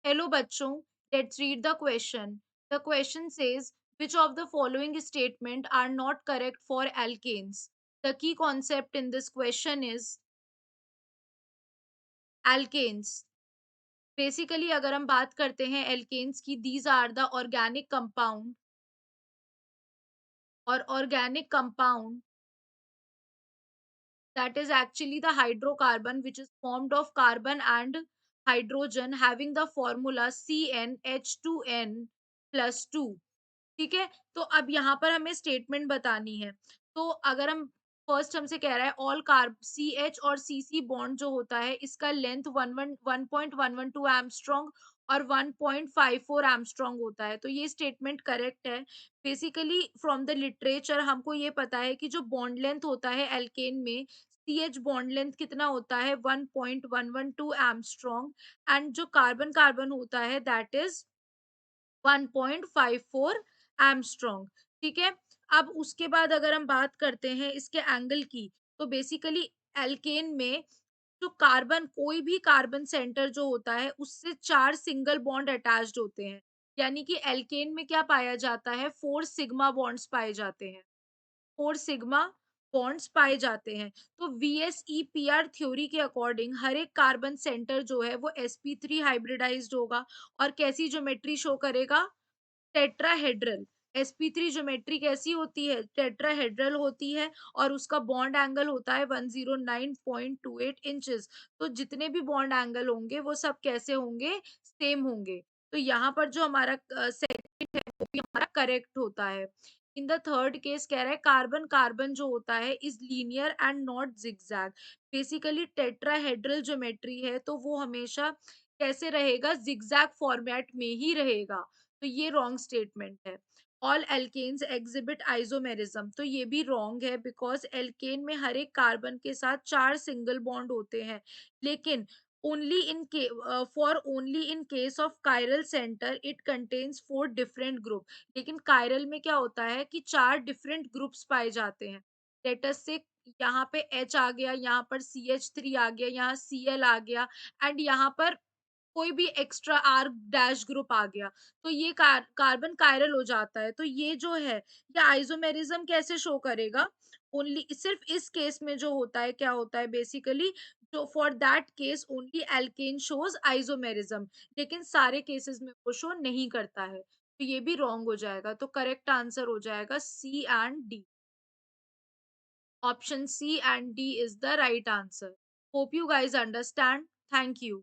Hello bachcho, let's read the question. The question says, which of the following statement are not correct for alkanes? The key concept in this question is alkanes. Basically अगर हम बात करते हैं alkanes की, these are the organic compound और organic compound that is actually the hydrocarbon which is formed of carbon and hydrogen having the formula CnH2n plus 2. ठीक है, तो अब यहाँ पर हमें स्टेटमेंट बतानी है। तो अगर हम फर्स्ट हमसे कह रहा है ऑल कार्ब सी एच और सी सी बॉन्ड जो होता है इसका लेंथ 1.112 एमस्ट्रॉन्ग और 1.54 एमस्ट्रॉन्ग होता है, तो ये स्टेटमेंट करेक्ट है। बेसिकली फ्रॉम द लिटरेचर हमको ये पता है कि जो बॉन्ड लेंथ होता है एल्केन में, सी एच बॉन्ड लेंथ कितना होता है 1.112 एमस्ट्रॉन्ग, एंड जो कार्बन कार्बन होता है दैट इज 1.54 एमस्ट्रॉन्ग। ठीक है, अब उसके बाद अगर हम बात करते हैं इसके एंगल की, तो बेसिकली एल्केन में जो कार्बन कोई भी कार्बन सेंटर जो होता है उससे 4 सिंगल बॉन्ड अटैच्ड होते हैं। यानी कि एल्केन में क्या पाया जाता है, 4 सिग्मा बॉन्ड्स पाए जाते हैं। 4 सिग्मा बॉन्ड्स पाए जाते हैं। तो VSEPR थ्योरी के अकॉर्डिंग हर एक कार्बन सेंटर जो है वो sp3 हाइब्रिडाइज्ड होगा और कैसी ज्योमेट्री शो करेगा, टेट्राहेड्रल। sp3 ज्योमेट्री कैसी होती है, टेट्राहेड्रल होती है और उसका बॉन्ड एंगल होता है 109.28 इंचेस। तो जितने भी बॉन्ड एंगल होंगे वो सब कैसे होंगे, सेम होंगे। तो यहाँ पर जो हमारा सेकंड है वो भी हमारा करेक्ट होता है। इन द थर्ड केस कह रहा है कार्बन कार्बन जो होता है is linear and not zigzag. Basically tetrahedral geometry है तो वो हमेशा कैसे रहेगा, जिगजैग फॉर्मेट में ही रहेगा। तो ये रॉन्ग स्टेटमेंट है। ऑल एल्केन्स एग्जिबिट आइसोमेरिज्म, तो ये भी रॉन्ग है बिकॉज एल्केन में हर एक कार्बन के साथ 4 सिंगल बॉन्ड होते हैं, लेकिन only in for only in case of chiral center it contains 4 different group। लेकिन कायरल में क्या होता है कि 4 डिफरेंट ग्रुप्स पाए जाते हैं। लेटस से यहाँ पे H आ गया, यहाँ पर CH3 आ गया, यहाँ Cl आ गया, एंड यहाँ पर कोई भी एक्स्ट्रा आर डैश ग्रुप आ गया, तो ये कार्बन कायरल हो जाता है। तो ये जो है ये आइसोमेरिज्म कैसे शो करेगा, ओनली सिर्फ इस केस में जो होता है क्या होता है बेसिकली, जो for that case only alkene shows isomerism, लेकिन सारे केसेस में वो शो नहीं करता है। तो ये भी रॉन्ग हो जाएगा, तो करेक्ट आंसर हो जाएगा C and D. Option C and D is the right answer. Hope you guys understand. Thank you.